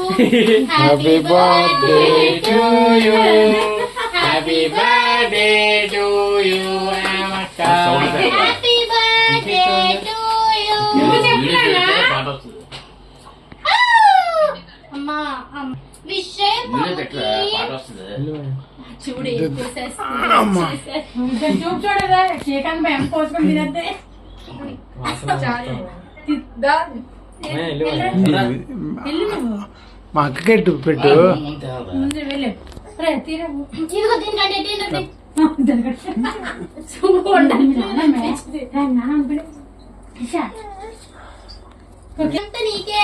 Happy birthday to you. Happy birthday to you, Amaka. Happy birthday to you. అమ్మా wish చూడు చూడదా cake భయం పోసుకొని తినద్దే మా అక్కకెట్టు పెట్టు నీకే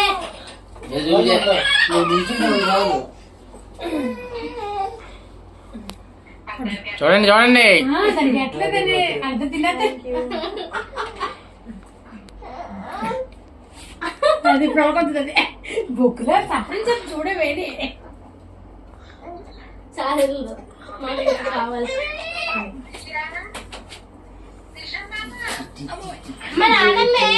చూడండి చూడండి అంత తినద్దే అది ప్రొలకొంటుంది బుక్లో సపరేట్ చెప్పి చూడే వేడి చాలా కావాలి మా నాన్నమ్మే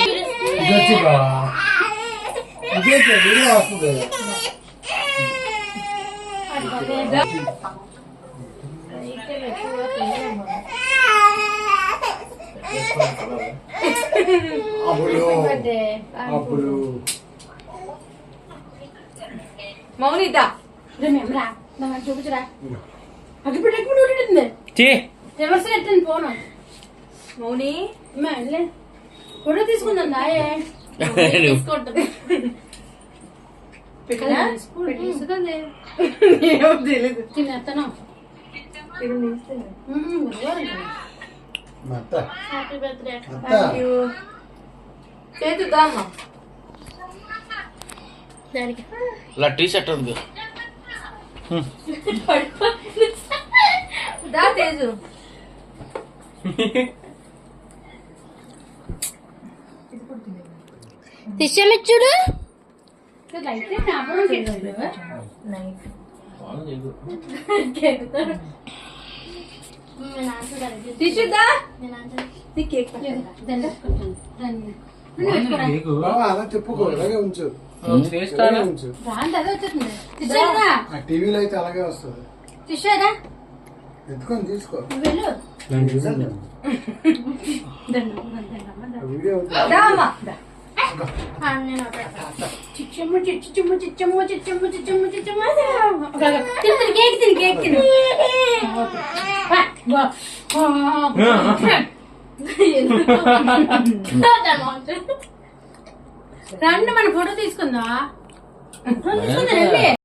మౌనిదా రా చూపించరా అది పెట్టేది రివర్స్ ఎట్టండి పోను మౌని ఫోటో తీసుకుందా తీసుకుంటుంది తెలియదు తినేస్తాను హ్యాపీ బర్త్డే చేతుద్దా అమ్మ దానికి ఇలా టీ షర్ట్ ఉంది దా తేజు తిష్టమిచ్చుడు తీసుద్దా అలా చెప్పుకో అలాగే ఉంచు టీవీలో అయితే అలాగే వస్తుంది తిష్టారా ఎత్తుకొని తీసుకో వెళ్ళు వీడియో చిచ్చమ్మ చిచ్చమ్మ చిచ్చమ్మ చిచ్చమ్మ చిచ్చమ్మ చిచ్చమ్మ తిను కేక్ తిను కేక్ తిను రండి మన ఫోటో తీసుకుందా